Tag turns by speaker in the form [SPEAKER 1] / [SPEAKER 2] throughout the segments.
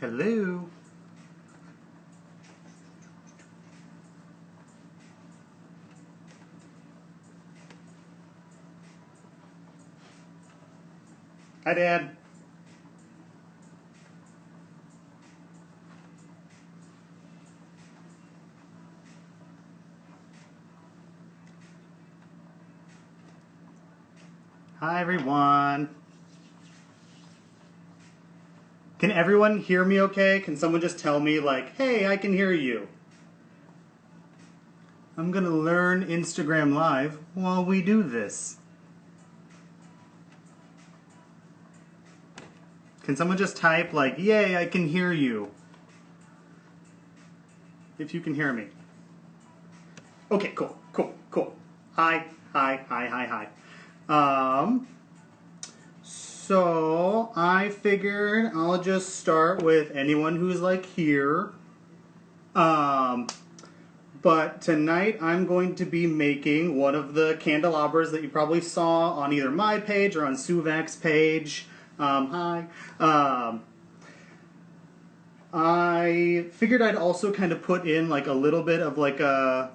[SPEAKER 1] Hello. Hi, Dad. Hi, everyone. Can everyone hear me okay? Can someone just tell me, like, hey, I can hear you? I'm gonna learn Instagram Live while we do this. Can someone just type, like, yay, I can hear you? If you can hear me. Okay, cool. Hi. So I figured I'll just start with anyone who's like here. But tonight I'm going to be making one of the candelabras that you probably saw on either my page or on Soo Vac's page. Hi. I figured I'd also kind of put in like a little bit of like a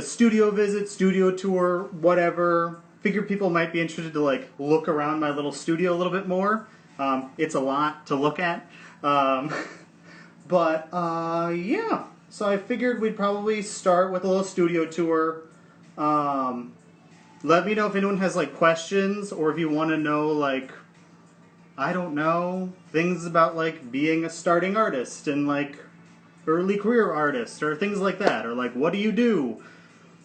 [SPEAKER 1] studio visit, studio tour, whatever. Figured people might be interested to like look around my little studio a little bit more. It's a lot to look at. Yeah. So I figured we'd probably start with a little studio tour. Let me know if anyone has like questions or if you want to know like, I don't know, things about like being a starting artist and like early career artist or things like that. Or like, what do you do?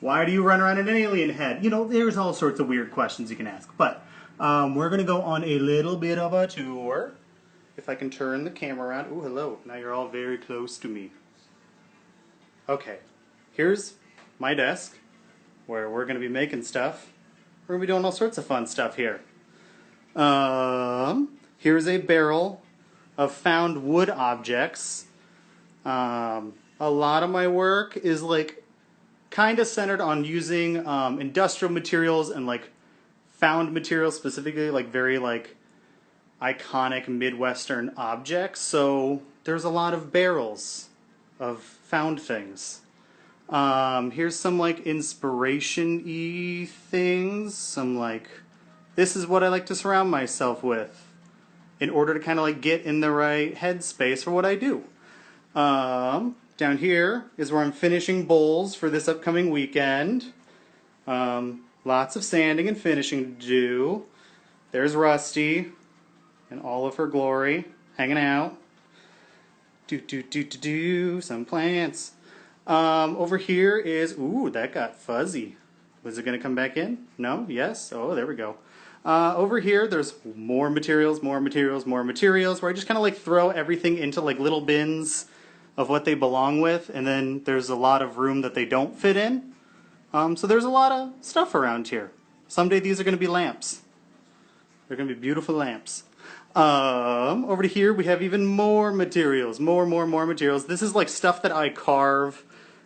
[SPEAKER 1] Why do you run around in an alien head? You know, there's all sorts of weird questions you can ask. But we're going to go on a little bit of a tour. If I can turn the camera around. Oh, hello. Now you're all very close to me. Okay. Here's my desk where we're going to be making stuff. We're going to be doing all sorts of fun stuff here. Here's a barrel of found wood objects. A lot of my work is like kind of centered on using industrial materials and like found materials, specifically like very like iconic Midwestern objects. So there's a lot of barrels of found things. Here's some like inspiration-y things. Some like, this is what I like to surround myself with in order to kind of like get in the right headspace for what I do. Down here is where I'm finishing bowls for this upcoming weekend. Lots of sanding and finishing to do. There's Rusty in all of her glory, hanging out. Some plants. Over here is, ooh, that got fuzzy. Was it going to come back in? No? Yes? Oh, there we go. Over here, there's more materials, where I just kind of like throw everything into like little bins of what they belong with, and then there's a lot of room that they don't fit in. So there's a lot of stuff around here. Someday these are going to be lamps. They're going to be beautiful lamps. Over to here, we have even more materials, more materials. This is like stuff that I carve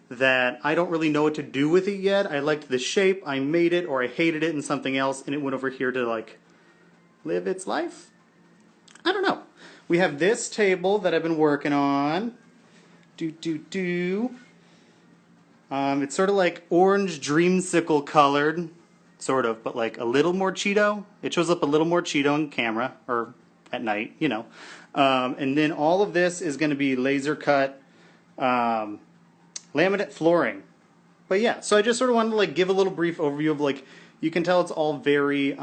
[SPEAKER 1] that I don't really know what to do with it yet. I liked the shape, I made it, or I hated it in something else, and it went over here to like live its life. I don't know. We have this table that I've been working on. It's sort of like orange dreamsicle colored, sort of, but like a little more Cheeto. It shows up a little more Cheeto on camera, or at night, you know. And then all of this is going to be laser cut laminate flooring. But yeah, so I just sort of wanted to like give a little brief overview of like, you can tell it's all very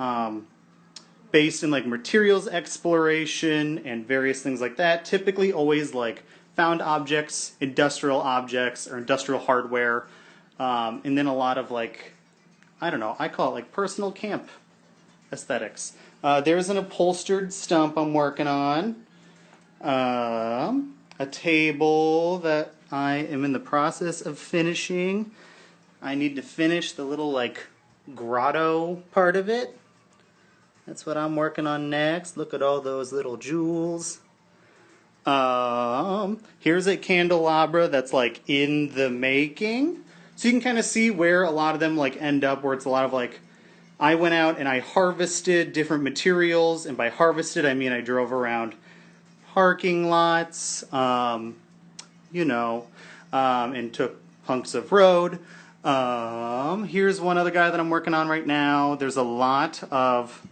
[SPEAKER 1] based in like materials exploration and various things like that. Typically always like found objects, industrial objects, or industrial hardware, and then a lot of like, I don't know, I call it like personal camp aesthetics. There's an upholstered stump I'm working on. A table that I am in the process of finishing. I need to finish the little like grotto part of it. That's what I'm working on next. Look at all those little jewels. Here's a candelabra that's like in the making. So you can kind of see where a lot of them like end up, where it's a lot of like I went out and I harvested different materials, and by harvested I mean I drove around parking lots, and took hunks of road. Here's one other guy that I'm working on right now. There's a lot of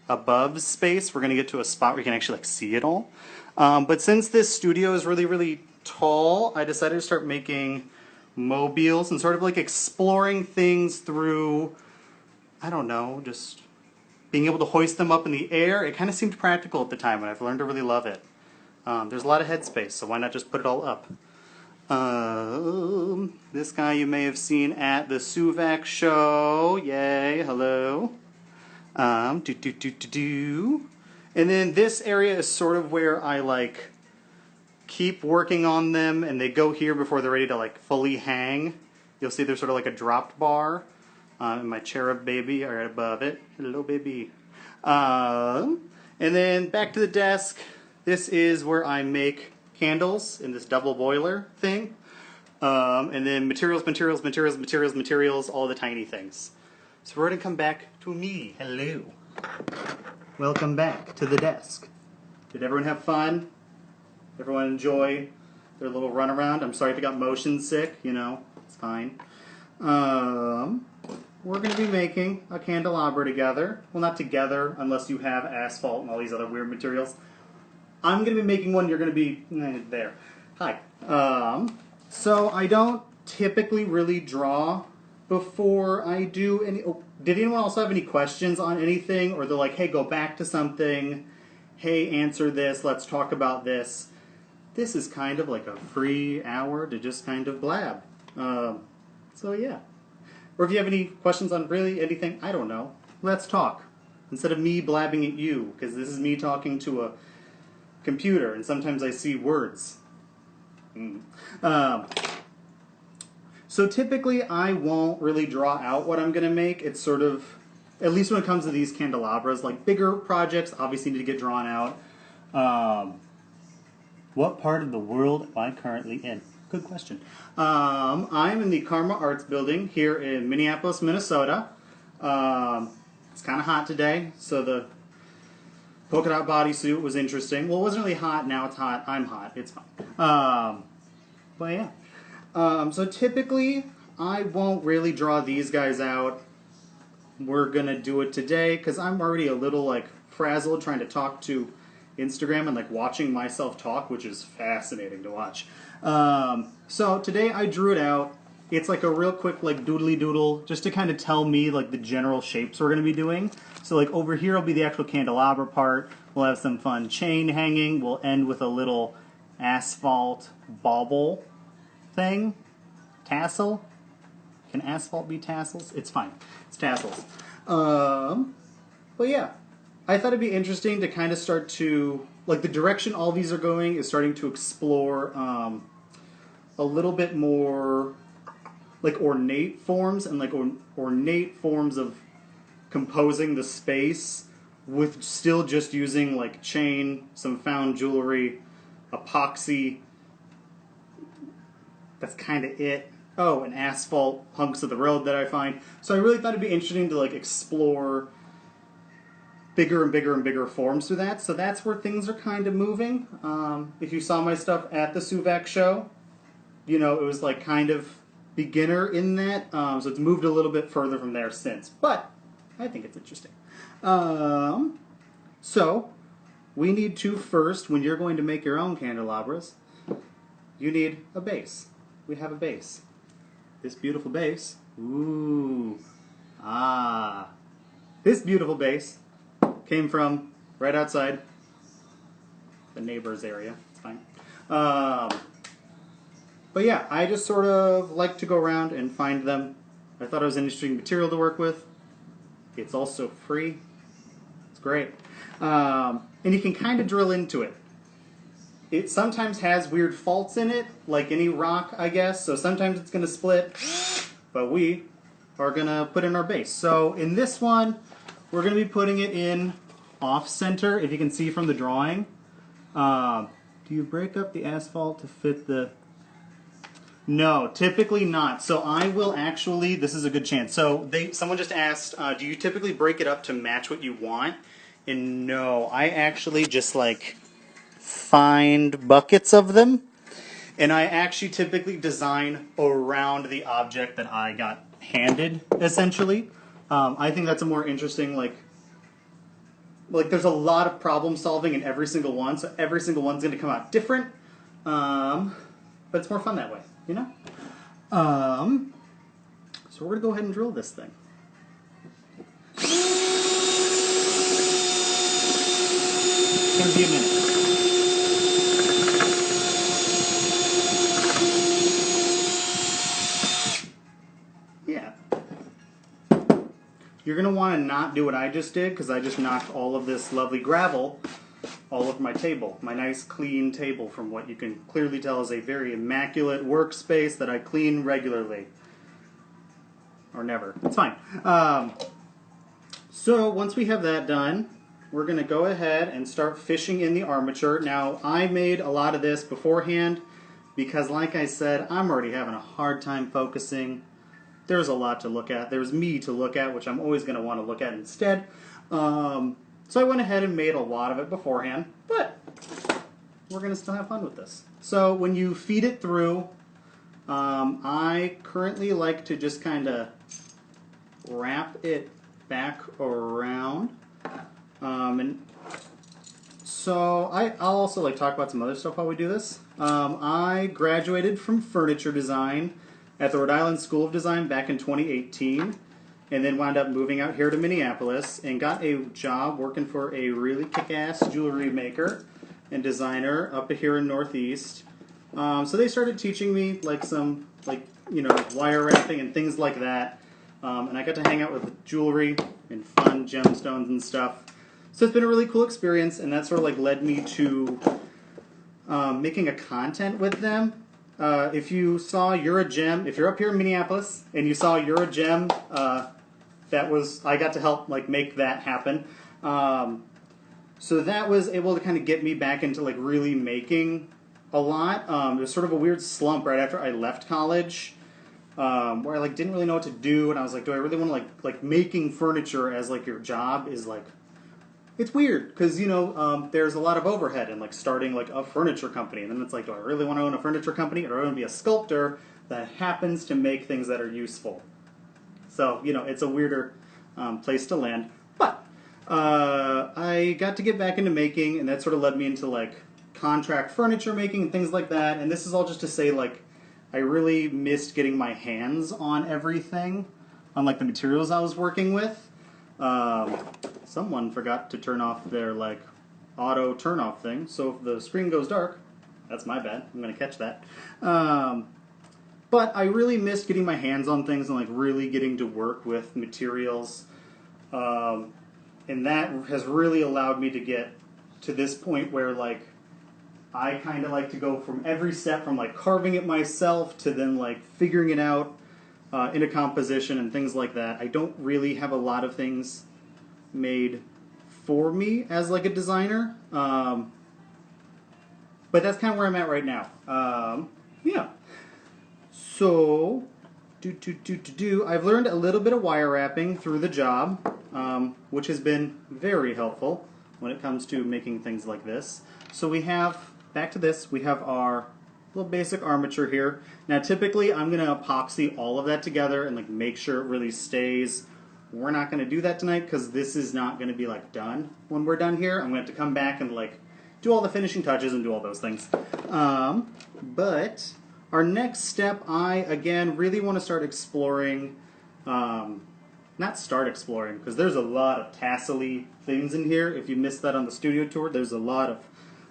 [SPEAKER 1] above space. We're going to get to a spot where you can actually see it all. But since this studio is really, really tall, I decided to start making mobiles and sort of exploring things through, I don't know, just being able to hoist them up in the air. It kind of seemed practical at the time, and I've learned to really love it. There's a lot of headspace, so why not just put it all up? This guy you may have seen at the Soo Vac show. Yay, hello. And then this area is sort of where I keep working on them, and they go here before they're ready to fully hang. You'll see there's sort of a dropped bar. And my cherub baby are right above it. Hello, baby. And then back to the desk. This is where I make candles in this double boiler thing. And then materials, all the tiny things. So we're going to come back to me. Hello. Welcome back to the desk. Did everyone have fun? Everyone enjoy their little run around? I'm sorry if you got motion sick, it's fine. We're going to be making a candelabra together. Well, not together, unless you have asphalt and all these other weird materials. I'm going to be making one, you're going to be there. Hi. So I don't typically really draw before I do any... Oh, did anyone also have any questions on anything? Or they're like, hey, go back to something. Hey, answer this. Let's talk about this. This is kind of like a free hour to just kind of blab. So yeah. Or if you have any questions on really anything, I don't know. Let's talk. Instead of me blabbing at you, because this is me talking to a computer, and sometimes I see words. So typically I won't really draw out what I'm going to make. It's sort of, at least when it comes to these candelabras, bigger projects obviously need to get drawn out. What part of the world am I currently in? Good question. I'm in the Karma Arts Building here in Minneapolis, Minnesota. It's kind of hot today, so the polka dot bodysuit was interesting. Well, it wasn't really hot. Now it's hot. I'm hot. It's fine. But yeah. So typically, I won't really draw these guys out. We're going to do it today because I'm already a little frazzled trying to talk to Instagram and watching myself talk, which is fascinating to watch. So today I drew it out. It's a real quick doodly doodle just to kind of tell me the general shapes we're going to be doing. So over here will be the actual candelabra part. We'll have some fun chain hanging. We'll end with a little asphalt bauble thing. Tassel. Can asphalt be tassels? It's fine. It's tassels. But yeah. I thought it'd be interesting to kind of start to, the direction all these are going is starting to explore a little bit more, ornate forms and, ornate forms of composing the space with still just using, chain, some found jewelry, epoxy. That's kind of it. Oh, and asphalt, hunks of the road that I find. So I really thought it'd be interesting to, explore bigger and bigger and bigger forms through that. So that's where things are kind of moving. If you saw my stuff at the Soo Vac show, it was kind of beginner in that. So it's moved a little bit further from there since. But I think it's interesting. So we need to first, when you're going to make your own candelabras, you need a base. We have a base. This beautiful base. Ooh. Ah. This beautiful base came from right outside the neighbor's area. It's fine. But yeah, I just sort of like to go around and find them. I thought it was an interesting material to work with. It's also free. It's great. And you can kind of drill into it. It sometimes has weird faults in it, like any rock, I guess. So sometimes it's going to split. But we are going to put in our base. So in this one, we're going to be putting it in off-center, if you can see from the drawing. Do you break up the asphalt to fit the... No, typically not. So I will actually, this is a good chance. So someone just asked, do you typically break it up to match what you want? And no, I actually just like find buckets of them. And I actually typically design around the object that I got handed, essentially. I think that's a more interesting, like there's a lot of problem solving in every single one, so every single one's going to come out different. But it's more fun that way, you know? So we're going to go ahead and drill this thing. It's going to be a minute. Yeah. You're going to want to not do what I just did, because I just knocked all of this lovely gravel all over my table. My nice clean table from what you can clearly tell is a very immaculate workspace that I clean regularly. Or never. It's fine. So once we have that done, we're going to go ahead and start fishing in the armature. Now, I made a lot of this beforehand because, like I said, I'm already having a hard time focusing. There's a lot to look at. There's me to look at, which I'm always going to want to look at instead. So I went ahead and made a lot of it beforehand, but we're going to still have fun with this. So when you feed it through, I currently like to just kind of wrap it back around. And so I'll also like talk about some other stuff while we do this. I graduated from furniture design at the Rhode Island School of Design back in 2018. And then wound up moving out here to Minneapolis and got a job working for a really kick-ass jewelry maker and designer up here in Northeast. So they started teaching me like some wire wrapping and things like that. And I got to hang out with jewelry and fun gemstones and stuff. So it's been a really cool experience, and that sort of like led me to making a content with them. If you saw You're a Gem, if you're up here in Minneapolis and you saw You're a Gem, I got to help like make that happen. So that was able to kind of get me back into like really making a lot. It was sort of a weird slump right after I left college, where I like didn't really know what to do, and I was like, do I really want to like making furniture as like your job is like, it's weird because there's a lot of overhead in like starting like a furniture company, and then it's like, do I really want to own a furniture company, or do I want to be a sculptor that happens to make things that are useful? So, it's a weirder place to land. But I got to get back into making, and that sort of led me into, like, contract furniture making and things like that. And this is all just to say, like, I really missed getting my hands on everything, on, like, the materials I was working with. Someone forgot to turn off their, like, auto turn-off thing. So if the screen goes dark, that's my bad. I'm going to catch that. But I really missed getting my hands on things and like really getting to work with materials. And that has really allowed me to get to this point where like I kind of like to go from every step from like carving it myself to then like figuring it out in a composition and things like that. I don't really have a lot of things made for me as like a designer. But that's kind of where I'm at right now. Yeah. So, I've learned a little bit of wire wrapping through the job, which has been very helpful when it comes to making things like this. So we have, back to this, we have our little basic armature here. Now typically I'm going to epoxy all of that together and like make sure it really stays. We're not going to do that tonight because this is not going to be like done when we're done here. I'm going to have to come back and like do all the finishing touches and do all those things. But our next step, I, again, really want to start exploring, not start exploring, because there's a lot of tassel-y things in here. If you missed that on the studio tour, there's a lot of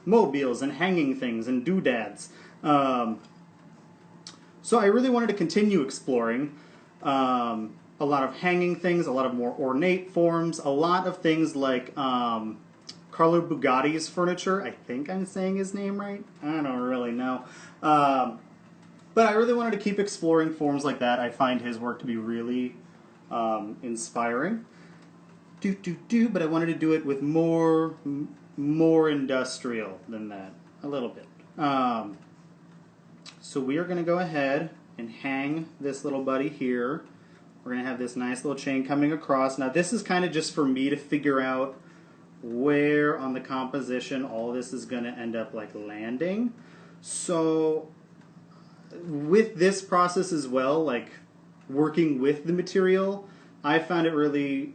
[SPEAKER 1] mobiles and hanging things and doodads. So I really wanted to continue exploring a lot of hanging things, a lot of more ornate forms, a lot of things like Carlo Bugatti's furniture. I think I'm saying his name right. I don't really know. But I really wanted to keep exploring forms like that. I find his work to be really inspiring. But I wanted to do it with more industrial than that, a little bit. So we are going to go ahead and hang this little buddy here. We're going to have this nice little chain coming across. Now this is kind of just for me to figure out where on the composition all this is going to end up like landing. So with this process as well, like working with the material, I found it really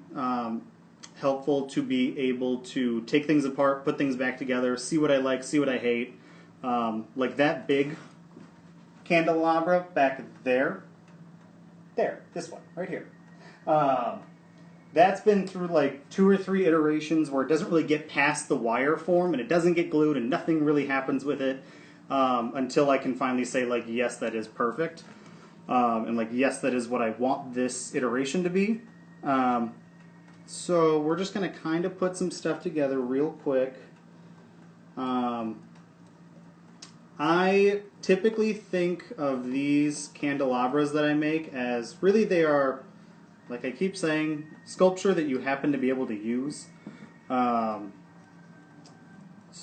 [SPEAKER 1] helpful to be able to take things apart, put things back together, see what I like, see what I hate. Like that big candelabra back there, this one, right here. That's been through like 2 or 3 iterations where it doesn't really get past the wire form and it doesn't get glued and nothing really happens with it until I can finally say like, yes, that is perfect. And like, yes, that is what I want this iteration to be. So we're just going to kind of put some stuff together real quick. I typically think of these candelabras that I make as really they are, like I keep saying, sculpture that you happen to be able to use. So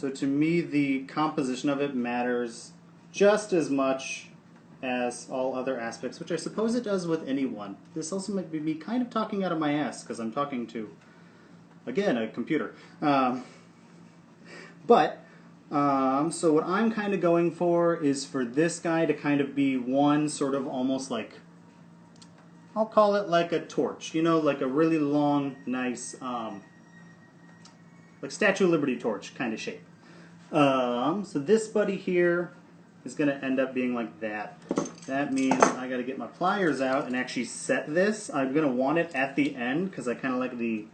[SPEAKER 1] to me, the composition of it matters just as much as all other aspects, which I suppose it does with anyone. This also might be me kind of talking out of my ass because I'm talking to, again, a computer. So what I'm kind of going for is for this guy to kind of be one sort of almost like, I'll call it like a torch, you know, like a really long, nice, like Statue of Liberty torch kind of shape. So this buddy here is going to end up being like that. That means I got to get my pliers out and actually set this. I'm going to want it at the end because I kind of like the,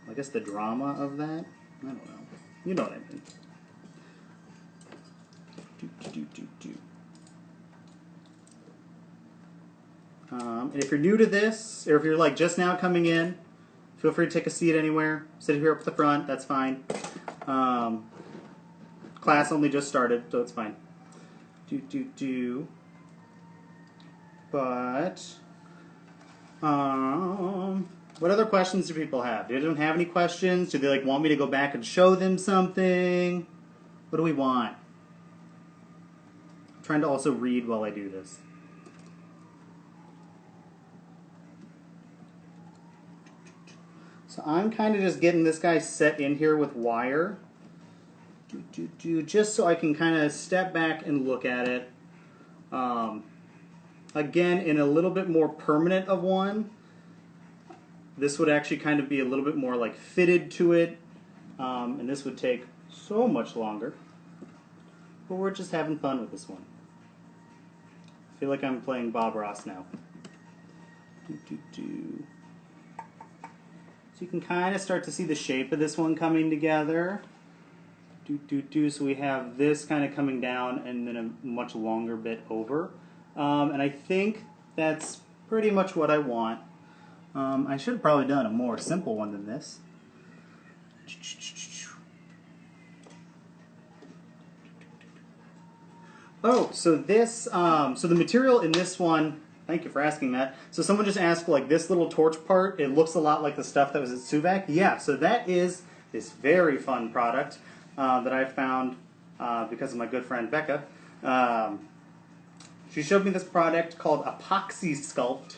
[SPEAKER 1] I guess the drama of that. I don't know. You know what I mean. And if you're new to this, or if you're like just now coming in, feel free to take a seat anywhere. Sit here up at the front, that's fine. Class only just started, so it's fine. But, what other questions do people have? Do they don't have any questions? Do they like want me to go back and show them something? What do we want? I'm trying to also read while I do this. So I'm kind of just getting this guy set in here with wire. Just so I can kind of step back and look at it. Again, in a little bit more permanent of one, this would actually kind of be a little bit more like fitted to it. And this would take so much longer. But we're just having fun with this one. I feel like I'm playing Bob Ross now. So you can kind of start to see the shape of this one coming together. So we have this kind of coming down and then a much longer bit over. And I think that's pretty much what I want. I should have probably done a more simple one than this. Oh, so this, so the material in this one, thank you for asking that. So someone just asked, like, this little torch part, it looks a lot like the stuff that was at Soo Vac. Yeah, so that is this very fun product that I found because of my good friend Becca. She showed me this product called Epoxy Sculpt,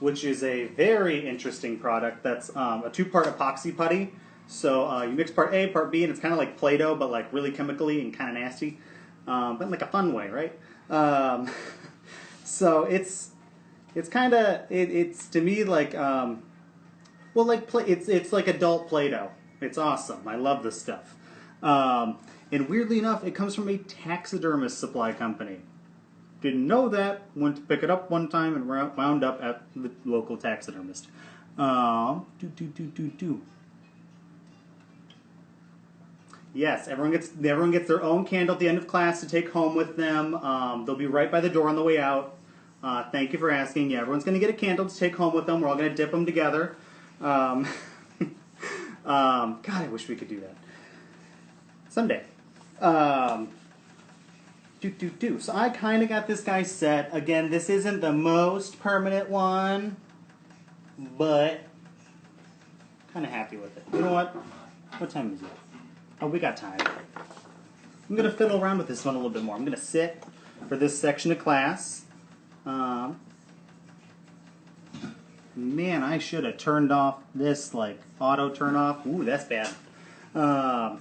[SPEAKER 1] which is a very interesting product that's a 2-part epoxy putty. So you mix part A, part B, and it's kind of like Play-Doh, but like really chemically and kind of nasty. But in like a fun way, right? So it's kind of, it's to me like, well, like it's like adult Play-Doh. It's awesome. I love this stuff. And weirdly enough, it comes from a taxidermist supply company. Didn't know that. Went to pick it up one time and wound up at the local taxidermist. Yes, everyone gets their own candle at the end of class to take home with them. They'll be right by the door on the way out. Thank you for asking. Yeah, everyone's going to get a candle to take home with them. We're all going to dip them together. God, I wish we could do that. Someday. So I kind of got this guy set. Again, this isn't the most permanent one, but kind of happy with it. You know what? What time is it? Oh, we got time. I'm going to fiddle around with this one a little bit more. I'm going to sit. for this section of class. Man, I should have turned off this like auto turn off. Ooh, that's bad. So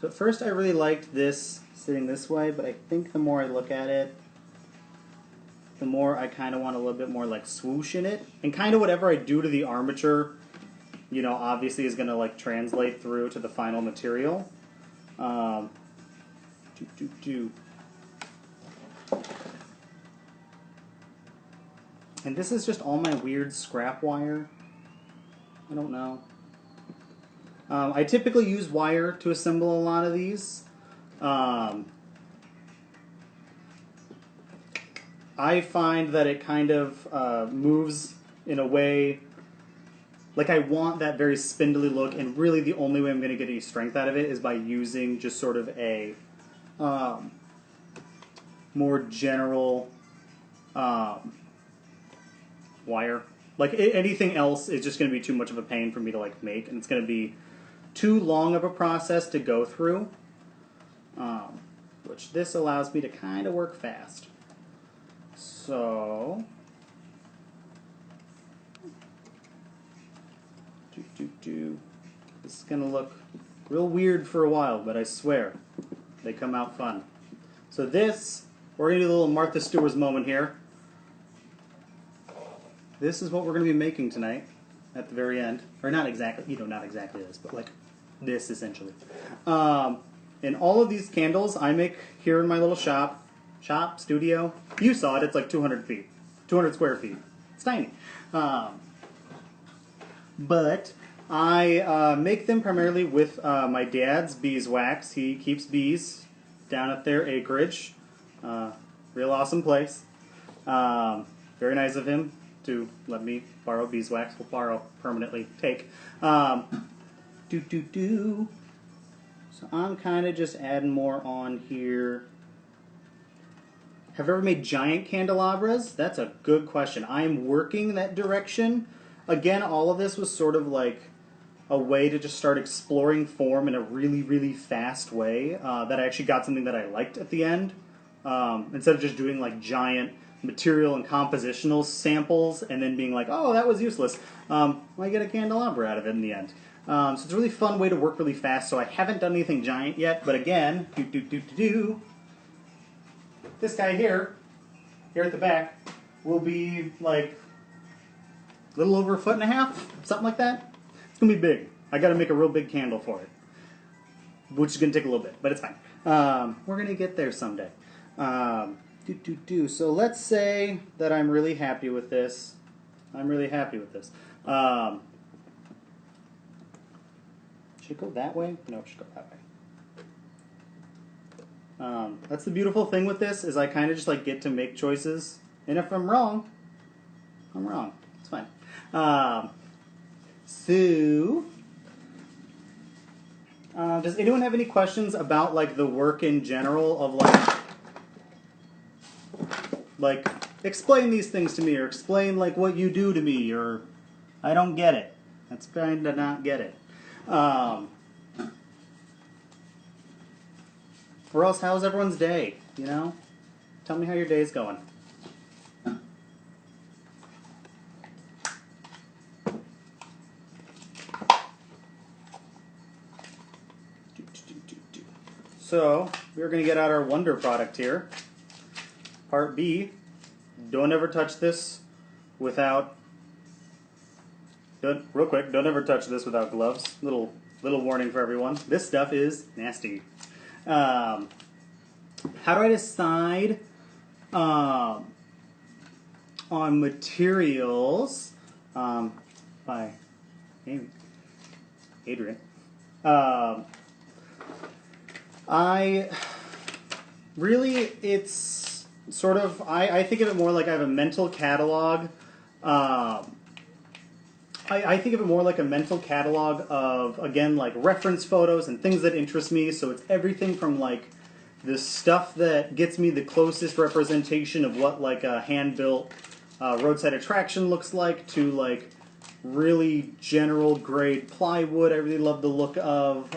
[SPEAKER 1] at first I really liked this sitting this way, but I think the more I look at it, the more I kind of want a little bit more like swoosh in it. And kind of whatever I do to the armature, you know, obviously is going to like translate through to the final material. And this is just all my weird scrap wire. I don't know. I typically use wire to assemble a lot of these. I find that it kind of moves in a way, like I want that very spindly look, and really the only way I'm going to get any strength out of it is by using just sort of a more general wire. Like anything else is just going to be too much of a pain for me to like make, and it's going to be too long of a process to go through, which this allows me to kind of work fast. So, this is going to look real weird for a while, but I swear, they come out fun. So this, we're going to do a little Martha Stewart's moment here. This is what we're going to be making tonight at the very end. Or not exactly, you know, not exactly this, but like this essentially. And all of these candles I make here in my little studio. You saw it, it's like 200 feet, 200 square feet. It's tiny. But I make them primarily with my dad's beeswax. He keeps bees down at their acreage. Real awesome place. Very nice of him to let me borrow beeswax. We'll borrow, permanently take. So I'm kind of just adding more on here. Have you ever made giant candelabras? That's a good question. I am working that direction. Again, all of this was sort of like a way to just start exploring form in a really, really fast way that I actually got something that I liked at the end. Instead of just doing like giant material and compositional samples and then being like, oh, that was useless. I get a candelabra out of it in the end. So it's a really fun way to work really fast. So I haven't done anything giant yet, but again, this guy here at the back, will be like a little over 1.5 feet, something like that. It's gonna be big. I got to make a real big candle for it, which is gonna take a little bit, but it's fine. We're gonna get there someday. So let's say that I'm really happy with this. Should it go that way? No, it should go that way. That's the beautiful thing with this, is I kind of just like get to make choices, and if I'm wrong, I'm wrong. It's fine. Does anyone have any questions about like the work in general of like explain these things to me, or explain like what you do to me, or I don't get it. That's fine to not get it. Or else, how's everyone's day? You know, tell me how your day's going. So we're going to get out our Wonder product here. Part B. Don't ever touch this without. Real quick, don't ever touch this without gloves. Little warning for everyone. This stuff is nasty. How do I decide on materials? By Adrian. It's sort of, I think of it more like I have a mental catalog. I think of it more like a mental catalog of, again, like reference photos and things that interest me. So it's everything from like the stuff that gets me the closest representation of what like a hand-built roadside attraction looks like, to like really general grade plywood I really love the look of.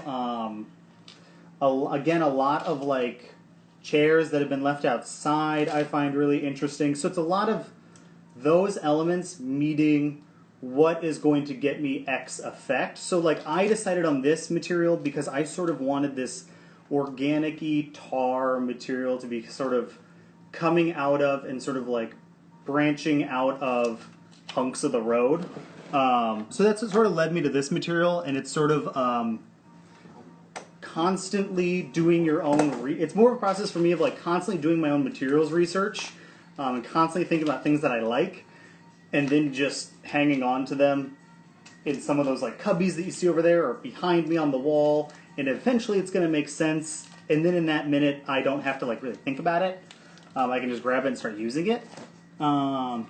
[SPEAKER 1] Again, a lot of like chairs that have been left outside I find really interesting. So it's a lot of those elements meeting what is going to get me X effect. So like I decided on this material because I sort of wanted this organic-y tar material to be sort of coming out of and sort of like branching out of hunks of the road. So that's what sort of led me to this material, and it's sort of constantly doing your own, it's more of a process for me of like constantly doing my own materials research and constantly thinking about things that I like and then just hanging on to them in some of those like cubbies that you see over there or behind me on the wall, and eventually it's going to make sense, and then in that minute I don't have to like really think about it. I can just grab it and start using it. How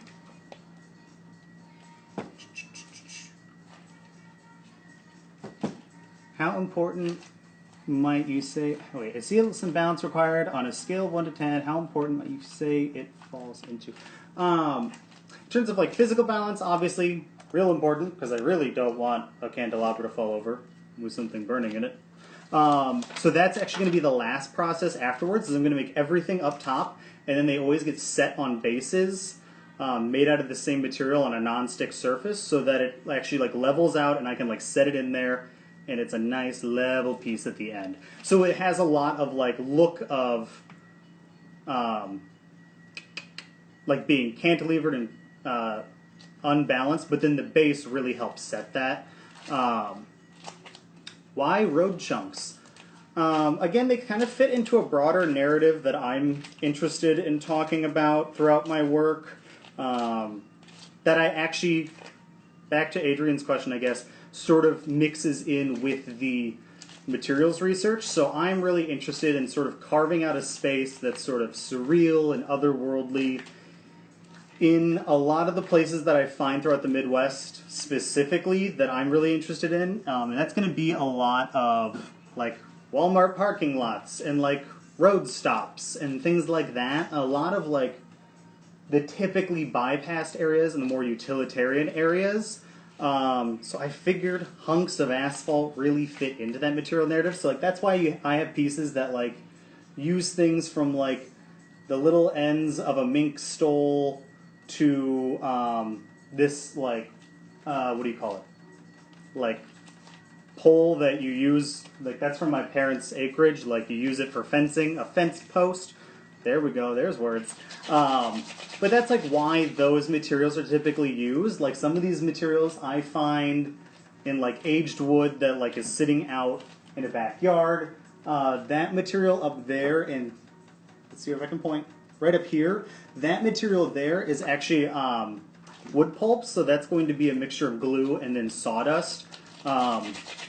[SPEAKER 1] important might you say, wait, is some balance required on a scale of 1 to 10? How important might you say it falls into? In terms of like physical balance, obviously, real important, because I really don't want a candelabra to fall over with something burning in it. So that's actually going to be the last process afterwards, is I'm going to make everything up top, and then they always get set on bases made out of the same material on a non-stick surface, so that it actually like levels out and I can like set it in there, and it's a nice level piece at the end. So it has a lot of like look of like being cantilevered and unbalanced, but then the base really helps set that. Why road chunks? Again, they kind of fit into a broader narrative that I'm interested in talking about throughout my work. That I actually, back to Adrian's question, I guess, sort of mixes in with the materials research. So I'm really interested in sort of carving out a space that's sort of surreal and otherworldly in a lot of the places that I find throughout the Midwest specifically that I'm really interested in. And that's going to be a lot of like Walmart parking lots and like road stops and things like that. A lot of like the typically bypassed areas and the more utilitarian areas. So I figured hunks of asphalt really fit into that material narrative. So like that's why I have pieces that like use things from like the little ends of a mink stole to this like what do you call it? Like pole that you use, like that's from my parents' acreage. Like you use it for fencing, a fence post. There we go, there's words. But that's like why those materials are typically used. Like some of these materials I find in like aged wood that like is sitting out in a backyard. That material up there, and let's see if I can point, right up here, that material there is actually wood pulp, so that's going to be a mixture of glue and then sawdust.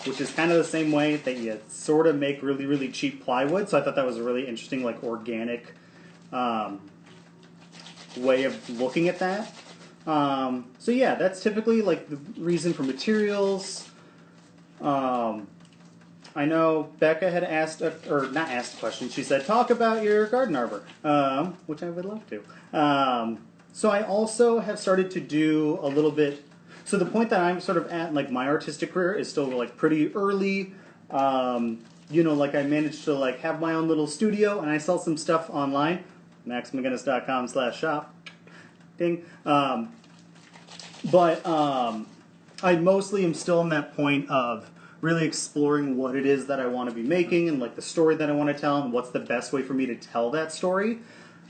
[SPEAKER 1] Which is kind of the same way that you sort of make really, really cheap plywood. So I thought that was a really interesting, like, organic way of looking at that. So yeah, that's typically like the reason for materials. I know Becca had asked, or not asked a question, she said, talk about your garden arbor, which I would love to. So I also have started to do a little bit. So the point that I'm sort of at in like my artistic career is still like pretty early. You know, like I managed to like have my own little studio and I sell some stuff online, maxmcginnis.com/shop. Ding. But I mostly am still in that point of really exploring what it is that I want to be making and like the story that I want to tell and what's the best way for me to tell that story.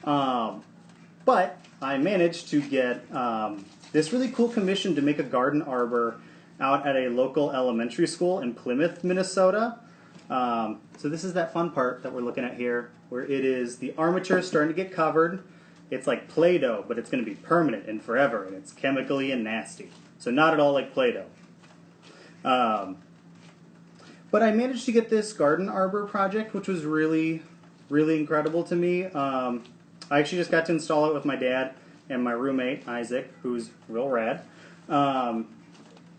[SPEAKER 1] But I managed to get this really cool commission to make a garden arbor out at a local elementary school in Plymouth, Minnesota. So this is that fun part that we're looking at here, where it is the armature is starting to get covered. It's like Play-Doh, but it's going to be permanent and forever, and it's chemically and nasty. So not at all like Play-Doh. But I managed to get this garden arbor project, which was really, really incredible to me. I actually just got to install it with my dad and my roommate, Isaac, who's real rad. And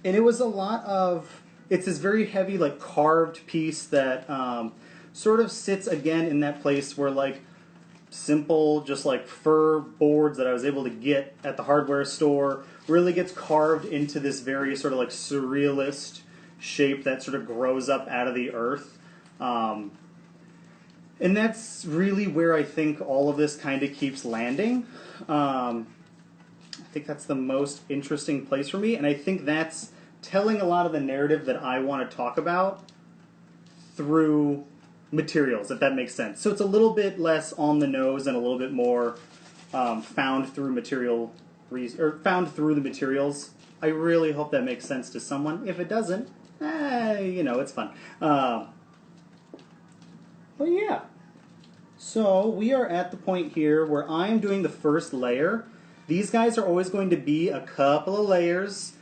[SPEAKER 1] it was a lot of, it's this very heavy, like, carved piece that sort of sits, again, in that place where, like, simple, just, like, fir boards that I was able to get at the hardware store really gets carved into this very sort of, like, surrealist shape that sort of grows up out of the earth. And that's really where I think all of this kind of keeps landing. I think that's the most interesting place for me, and I think that's telling a lot of the narrative that I want to talk about through materials, if that makes sense. So it's a little bit less on the nose and a little bit more found through found through the materials. I really hope that makes sense to someone. If it doesn't, it's fun. But yeah. So we are at the point here where I'm doing the first layer. These guys are always going to be a couple of layers.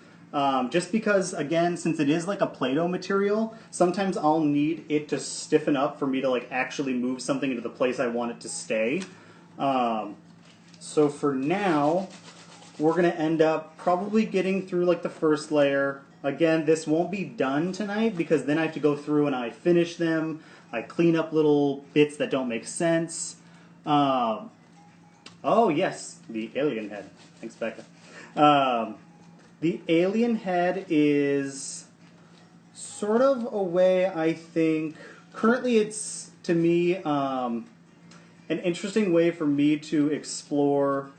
[SPEAKER 1] Just because, again, since it is like a Play-Doh material, sometimes I'll need it to stiffen up for me to like actually move something into the place I want it to stay. So for now, we're going to end up probably getting through like the first layer. Again, this won't be done tonight because then I have to go through and I finish them. I clean up little bits that don't make sense. Oh yes, the alien head. Thanks, Becca. The alien head is sort of a way, I think, currently it's, to me, an interesting way for me to explore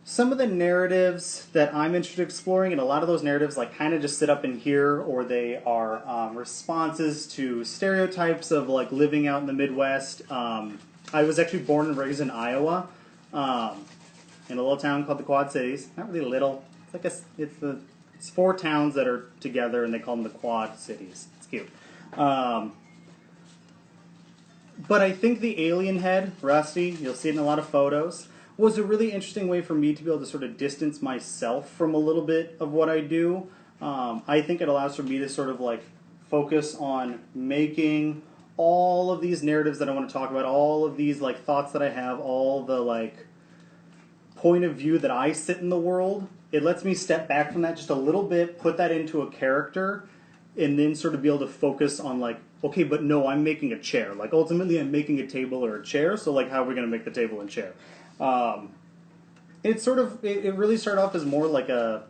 [SPEAKER 1] some of the narratives that I'm interested in exploring, and a lot of those narratives like kind of just sit up in here, or they are responses to stereotypes of like living out in the Midwest. I was actually born and raised in Iowa, in a little town called the Quad Cities. Not really little. It's like it's 4 towns that are together, and they call them the Quad Cities. It's cute. But I think the alien head, Rusty, you'll see it in a lot of photos, was a really interesting way for me to be able to sort of distance myself from a little bit of what I do. I think it allows for me to sort of like focus on making all of these narratives that I want to talk about, all of these like thoughts that I have, all the like point of view that I sit in the world. It lets me step back from that just a little bit, put that into a character, and then sort of be able to focus on like, okay, but no, I'm making a chair. Like ultimately I'm making a table or a chair, so like how are we going to make the table and chair? It really started off as more like a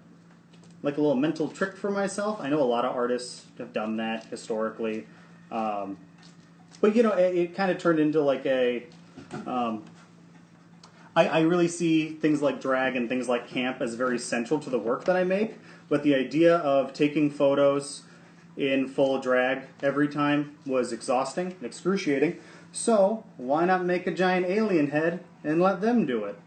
[SPEAKER 1] little mental trick for myself. I know a lot of artists have done that historically. But it kind of turned into like I really see things like drag and things like camp as very central to the work that I make. But the idea of taking photos in full drag every time was exhausting and excruciating. So why not make a giant alien head and let them do it?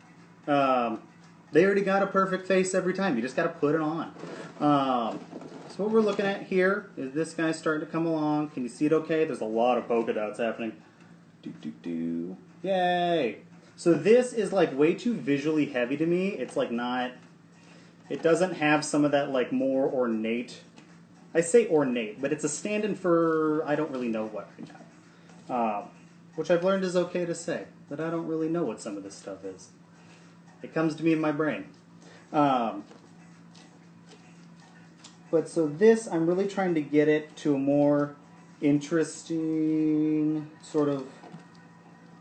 [SPEAKER 1] They already got a perfect face every time. You just got to put it on. So what we're looking at here is this guy starting to come along. Can you see it okay? There's a lot of polka dots happening. Yay! So this is like way too visually heavy to me. It's like not... It doesn't have some of that like more ornate... I say ornate, but it's a stand-in for I don't really know what right now. Which I've learned is okay to say, that I don't really know what some of this stuff is. It comes to me in my brain. But so this, I'm really trying to get it to a more interesting sort of...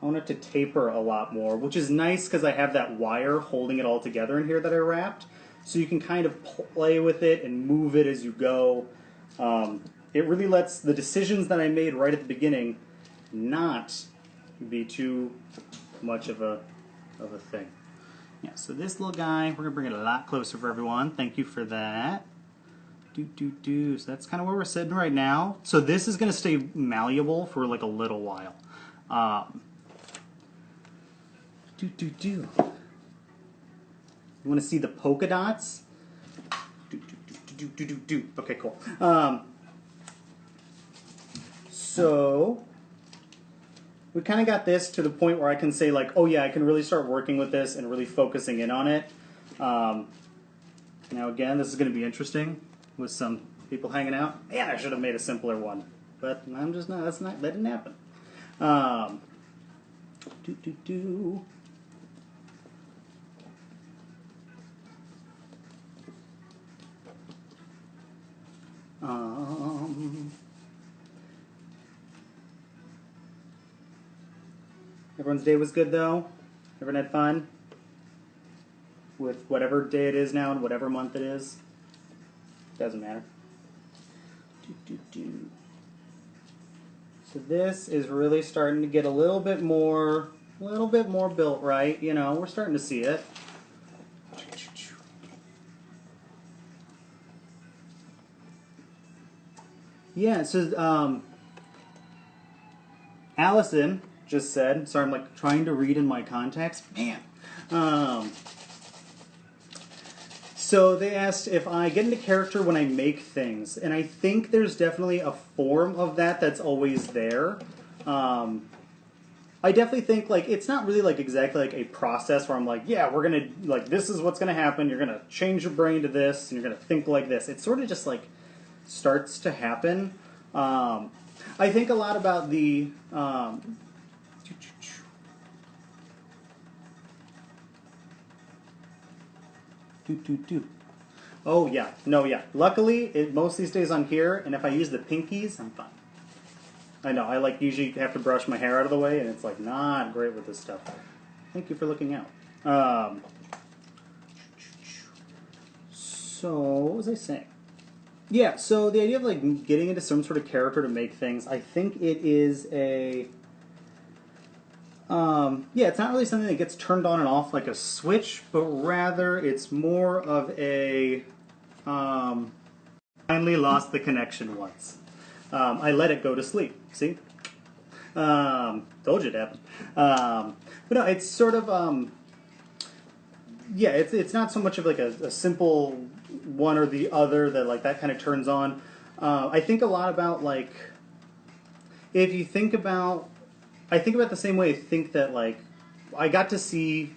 [SPEAKER 1] I want it to taper a lot more, which is nice because I have that wire holding it all together in here that I wrapped. So you can kind of play with it and move it as you go. It really lets the decisions that I made right at the beginning not be too much of a thing. Yeah, so this little guy, we're going to bring it a lot closer for everyone. Thank you for that. So that's kind of where we're sitting right now. So this is going to stay malleable for like a little while. You want to see the polka dots? Okay, cool. So we kind of got this to the point where I can say like, oh yeah, I can really start working with this and really focusing in on it. Now again, this is going to be interesting with some people hanging out. Yeah, I should have made a simpler one, but I'm just not. That didn't happen. Everyone's day was good though? Everyone had fun? With whatever day it is now and whatever month it is? Doesn't matter. So this is really starting to get a little bit more built right. You know, we're starting to see it. Yeah, so Allison just said, sorry, I'm like trying to read in my contacts. Man. So they asked if I get into character when I make things, and I think there's definitely a form of that that's always there. I definitely think like it's not really like exactly like a process where I'm like, yeah, we're gonna like this is what's gonna happen. You're gonna change your brain to this, and you're gonna think like this. It sort of just like starts to happen. I think a lot about the oh yeah, no yeah. Luckily, most these days I'm here, and if I use the pinkies, I'm fine. I know, I like usually have to brush my hair out of the way, and it's like not great with this stuff. Thank you for looking out. So, what was I saying? Yeah, so the idea of like getting into some sort of character to make things, I think it is a... yeah, it's not really something that gets turned on and off like a switch, but rather it's more of a... finally lost the connection once. I let it go to sleep. See? Told you it happened. But no, it's sort of... yeah, it's not so much of like a simple one or the other that like that kind of turns on. I think a lot about like... If you think about... I think about the same way I think that like... I got to see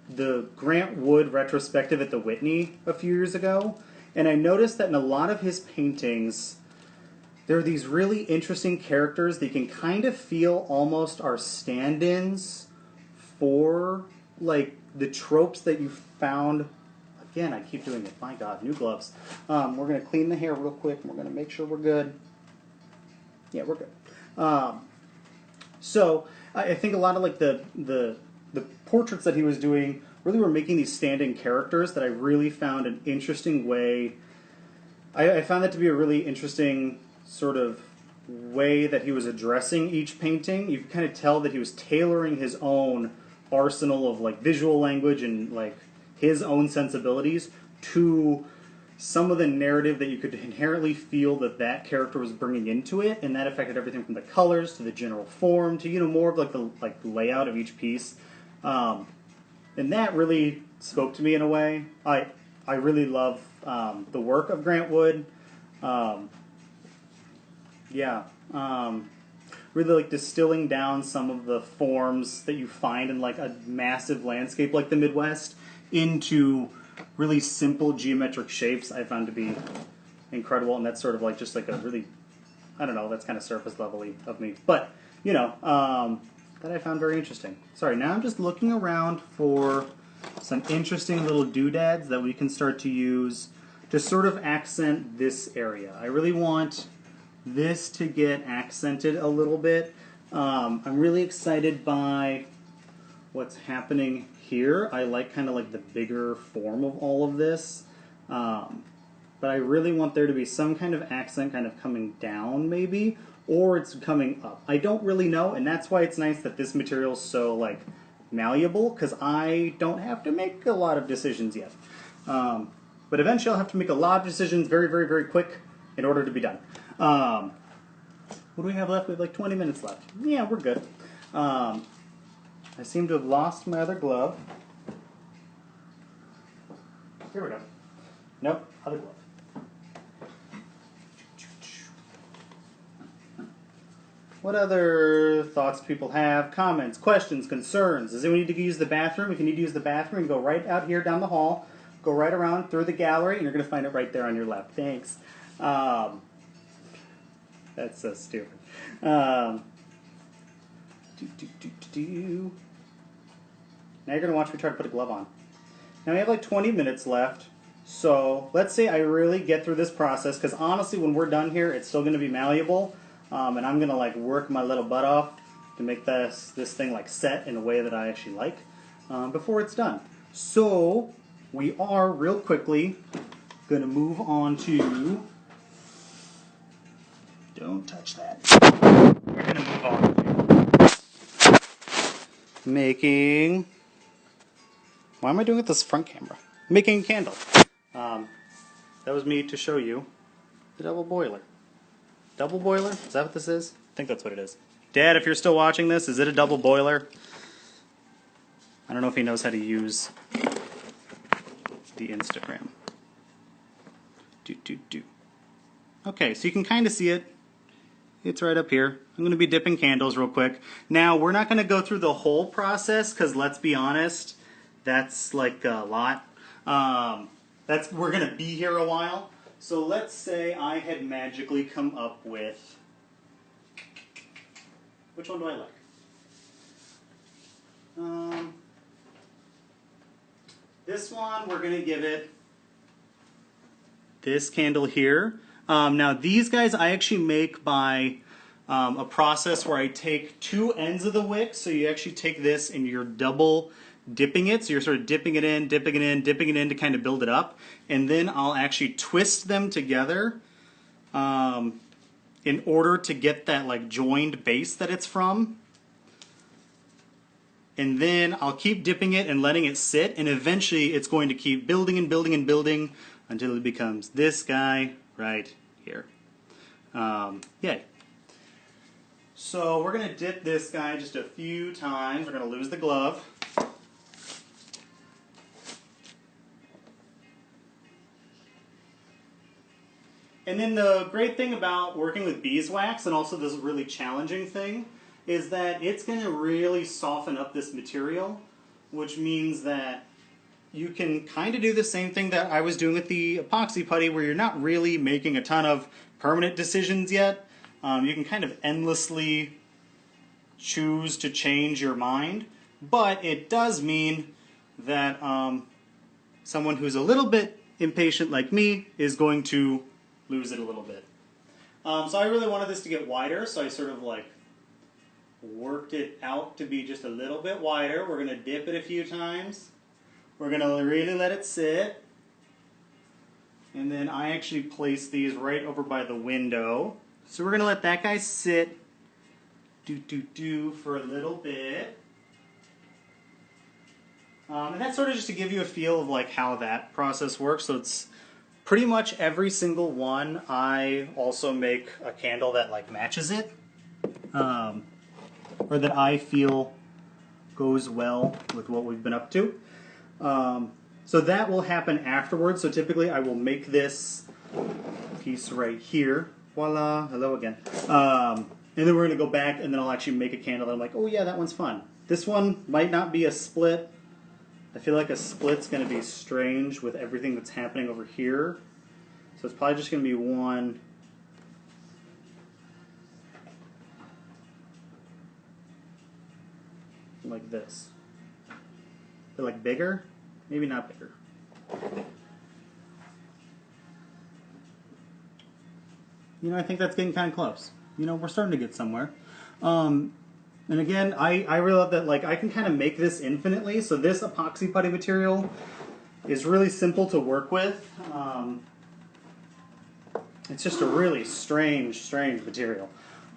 [SPEAKER 1] the Grant Wood retrospective at the Whitney a few years ago, and I noticed that in a lot of his paintings... there are these really interesting characters that you can kind of feel almost are stand-ins for, like, the tropes that you found. Again, I keep doing it. My God, new gloves. We're going to clean the hair real quick, and we're going to make sure we're good. Yeah, we're good. So, I think a lot of, like, the portraits that he was doing really were making these stand-in characters that I really found an interesting way. I found that to be a really interesting sort of way that he was addressing each painting. You can kind of tell that he was tailoring his own arsenal of like visual language and like his own sensibilities to some of the narrative that you could inherently feel that that character was bringing into it, and that affected everything from the colors to the general form to, you know, more of like the layout of each piece. And that really spoke to me in a way. I really love the work of Grant Wood. Really like distilling down some of the forms that you find in like a massive landscape like the Midwest into really simple geometric shapes I found to be incredible, and that's sort of like just like a really, I don't know, that's kind of surface level-y of me. But, you know, that I found very interesting. Sorry, now I'm just looking around for some interesting little doodads that we can start to use to sort of accent this area. I really want this to get accented a little bit. I'm really excited by what's happening here. I like kind of like the bigger form of all of this. But I really want there to be some kind of accent kind of coming down maybe, or it's coming up. I don't really know, and that's why it's nice that this material is so like malleable, because I don't have to make a lot of decisions yet. But eventually I'll have to make a lot of decisions very, very, very quick in order to be done. What do we have left? We have like 20 minutes left. Yeah, we're good. I seem to have lost my other glove. Here we go. Nope, other glove. What other thoughts people have? Comments, questions, concerns? Does anyone need to use the bathroom? If you need to use the bathroom, go right out here down the hall. Go right around through the gallery, and you're going to find it right there on your left. Thanks. That's so stupid. Now you're going to watch me try to put a glove on. Now we have like 20 minutes left. So let's say I really get through this process, because honestly when we're done here it's still going to be malleable, and I'm going to like work my little butt off to make this thing like set in a way that I actually like before it's done. So we are real quickly going to move on to... Don't touch that. we're going to move on to making... Why am I doing it with this front camera? Making a candle. That was me to show you the double boiler. Double boiler? Is that what this is? I think that's what it is. Dad, if you're still watching this, is it a double boiler? I don't know if he knows how to use the Instagram. Okay, so you can kind of see it. It's right up here. I'm going to be dipping candles real quick. Now, we're not going to go through the whole process because, let's be honest, that's like a lot. We're going to be here a while. So let's say I had magically come up with... Which one do I like? This one, we're going to give it this candle here. Now these guys I actually make by a process where I take two ends of the wick. So you actually take this and you're double dipping it. So you're sort of dipping it in, dipping it in, dipping it in to kind of build it up. And then I'll actually twist them together in order to get that like joined base that it's from. And then I'll keep dipping it and letting it sit, and eventually it's going to keep building and building and building until it becomes this guy right here. Yay. So we're going to dip this guy just a few times. We're going to lose the glove. And then the great thing about working with beeswax, and also this really challenging thing, is that it's going to really soften up this material, which means that you can kind of do the same thing that I was doing with the epoxy putty, where you're not really making a ton of permanent decisions yet. You can kind of endlessly choose to change your mind, but it does mean that someone who's a little bit impatient like me is going to lose it a little bit. So I really wanted this to get wider, so I sort of like worked it out to be just a little bit wider. We're going to dip it a few times. We're going to really let it sit. And then I actually placed these right over by the window. So we're going to let that guy sit for a little bit. And that's sort of just to give you a feel of like how that process works. So it's pretty much every single one. I also make a candle that like matches it. Or that I feel goes well with what we've been up to. So that will happen afterwards. So typically I will make this piece right here. Voila, hello again. And then we're going to go back and then I'll actually make a candle that I'm like, oh yeah, that one's fun. This one might not be a split. I feel like a split's going to be strange with everything that's happening over here. So it's probably just going to be one. Like this. They're like bigger? Maybe not bigger. You know, I think that's getting kind of close. You know, we're starting to get somewhere. And again, I really love that, like, I can kind of make this infinitely. So this epoxy putty material is really simple to work with. It's just a really strange material.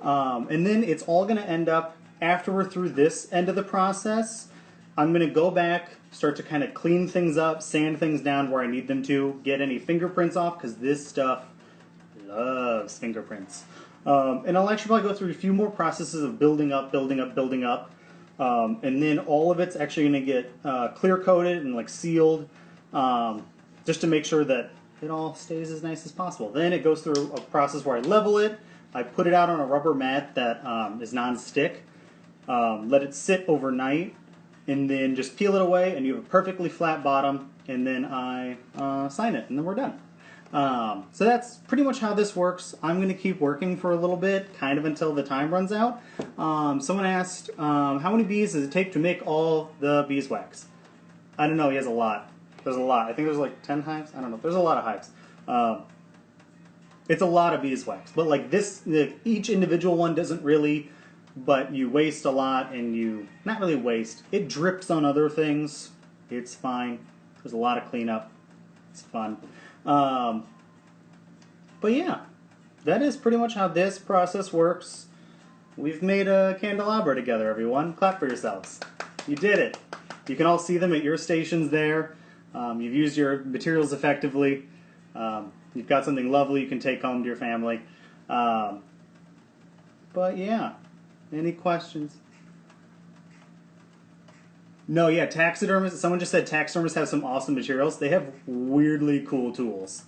[SPEAKER 1] And then it's all going to end up, after we're through this end of the process, I'm going to go back, start to kind of clean things up, sand things down where I need them to, get any fingerprints off, because this stuff loves fingerprints. And I'll actually probably go through a few more processes of building up. And then all of it's actually going to get clear coated and like sealed, just to make sure that it all stays as nice as possible. Then it goes through a process where I level it, I put it out on a rubber mat that is non-stick, let it sit overnight, and then just peel it away, and you have a perfectly flat bottom, and then I sign it, and then we're done. So that's pretty much how this works. I'm going to keep working for a little bit, kind of until the time runs out. Someone asked, how many bees does it take to make all the beeswax? I don't know, he has a lot. There's a lot. I think there's like 10 hives. I don't know. There's a lot of hives. It's a lot of beeswax. But like this, each individual one doesn't really, but you waste a lot and you, not really waste, it drips on other things. It's fine. There's a lot of cleanup. It's fun. But yeah, that is pretty much how this process works. We've made a candelabra together, everyone. Clap for yourselves. You did it. You can all see them at your stations there. You've used your materials effectively. You've got something lovely you can take home to your family. But yeah, any questions? No, yeah, taxidermists. Someone just said taxidermists have some awesome materials. They have weirdly cool tools.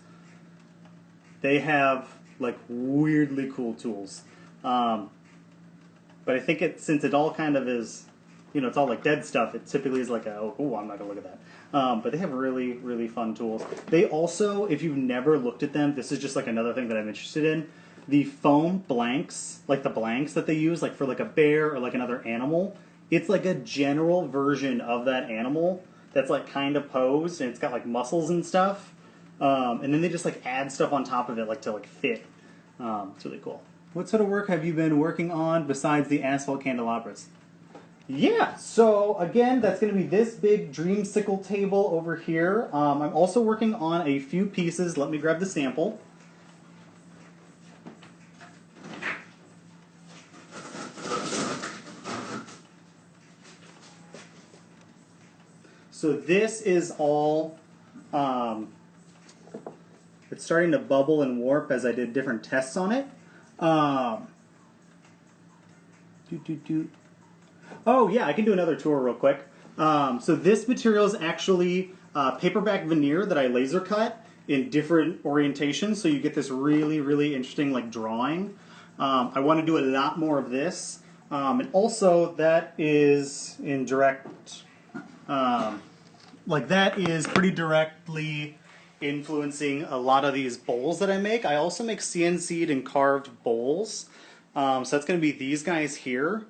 [SPEAKER 1] They have like weirdly cool tools. But I think since it all kind of is, you know, it's all like dead stuff, it typically is like oh, I'm not going to look at that. But they have really, really fun tools. They also, if you've never looked at them, this is just like another thing that I'm interested in. The foam blanks, like the blanks that they use, like for like a bear or like another animal, it's like a general version of that animal that's like kind of posed and it's got like muscles and stuff. And then they just like add stuff on top of it like to like fit. It's really cool. What sort of work have you been working on besides the asphalt candelabras? Yeah, so again, that's going to be this big dreamsicle table over here. I'm also working on a few pieces. Let me grab the sample. So this is all, it's starting to bubble and warp as I did different tests on it. Oh yeah, I can do another tour real quick. So this material is actually paperback veneer that I laser cut in different orientations, so you get this really, really interesting like drawing. I want to do a lot more of this, and also that is in direct, like that is pretty directly influencing a lot of these bowls that I make. I also make CNC'd and carved bowls. So that's going to be these guys here.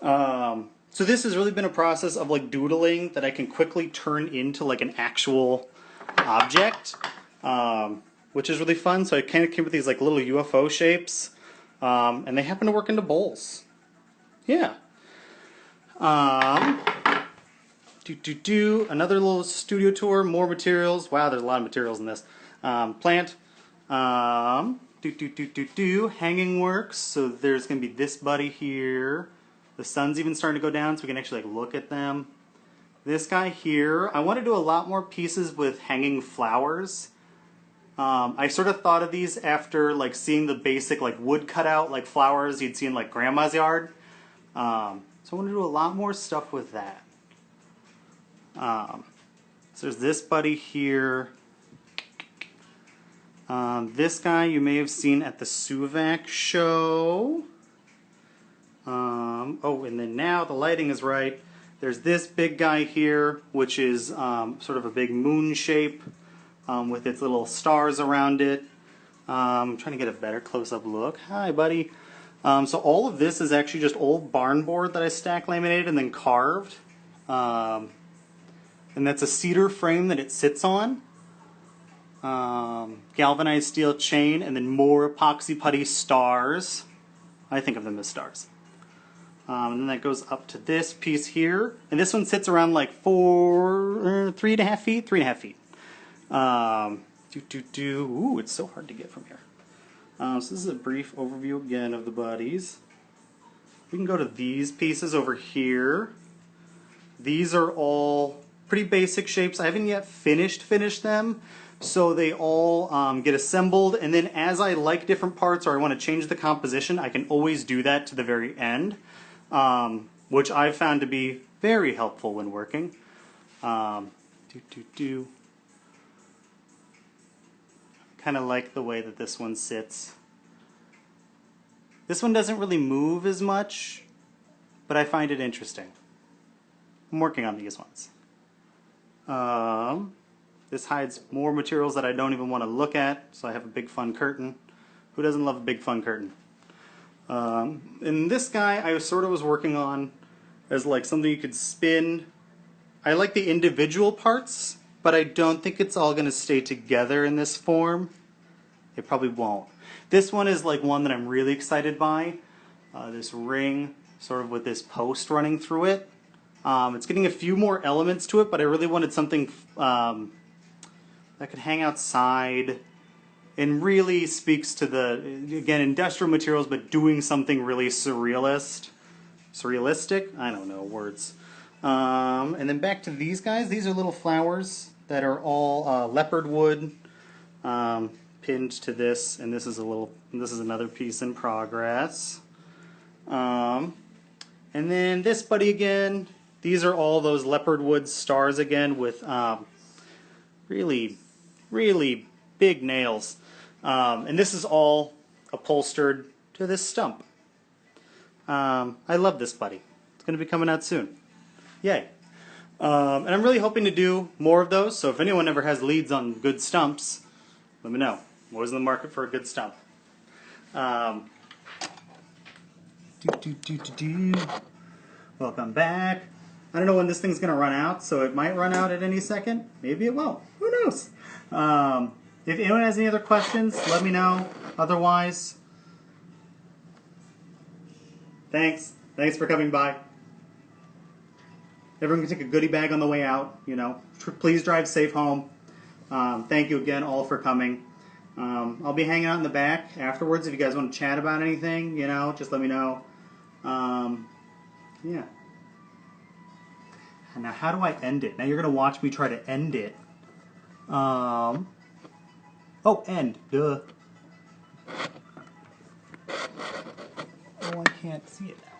[SPEAKER 1] So this has really been a process of like doodling that I can quickly turn into like an actual object, which is really fun. So I kind of came with these like little UFO shapes, and they happen to work into bowls. Yeah. Another little studio tour, more materials. Wow, there's a lot of materials in this. Plant. Hanging works. So there's going to be this buddy here. The sun's even starting to go down, so we can actually like look at them. This guy here. I want to do a lot more pieces with hanging flowers. I sort of thought of these after like seeing the basic like wood cutout like flowers you'd see in like grandma's yard. So I want to do a lot more stuff with that. So there's this buddy here. This guy you may have seen at the Soo Vac show. Oh, and then now the lighting is right. There's this big guy here, which is sort of a big moon shape with its little stars around it. I'm trying to get a better close-up look. Hi, buddy. So all of this is actually just old barn board that I stack laminated and then carved. And that's a cedar frame that it sits on. Galvanized steel chain, and then more epoxy putty stars. I think of them as stars. And then that goes up to this piece here. And this one sits around like 3.5 feet. 3.5 feet. Ooh, it's so hard to get from here. So this is a brief overview again of the buddies. We can go to these pieces over here. These are all pretty basic shapes. I haven't yet finished them, so they all get assembled, and then as I like different parts or I want to change the composition, I can always do that to the very end, which I've found to be very helpful when working. Kind of like the way that this one sits. This one doesn't really move as much, but I find it interesting. I'm working on these ones. This hides more materials that I don't even want to look at, so I have a big fun curtain. Who doesn't love a big fun curtain? And this guy I sort of was working on as like something you could spin. I like the individual parts, but I don't think it's all going to stay together in this form. It probably won't. This one is like one that I'm really excited by. This ring, sort of with this post running through it. It's getting a few more elements to it, but I really wanted something that could hang outside and really speaks to the, again, industrial materials, but doing something really surrealistic. I don't know words. And then back to these guys. These are little flowers that are all leopard wood pinned to this, and this is another piece in progress. And then this buddy again. These are all those leopard wood stars again with really, really big nails. And this is all upholstered to this stump. I love this buddy. It's going to be coming out soon. Yay. And I'm really hoping to do more of those, so if anyone ever has leads on good stumps, let me know. I'm always in the market for a good stump. Welcome back. I don't know when this thing's going to run out, so it might run out at any second. Maybe it won't. Who knows? If anyone has any other questions, let me know. Otherwise, thanks. Thanks for coming by. Everyone can take a goodie bag on the way out. You know, please drive safe home. Thank you again all for coming. I'll be hanging out in the back afterwards if you guys want to chat about anything. You know, just let me know. Yeah. Now, how do I end it? Now you're gonna watch me try to end it. Oh, end. Duh. Oh, I can't see it now.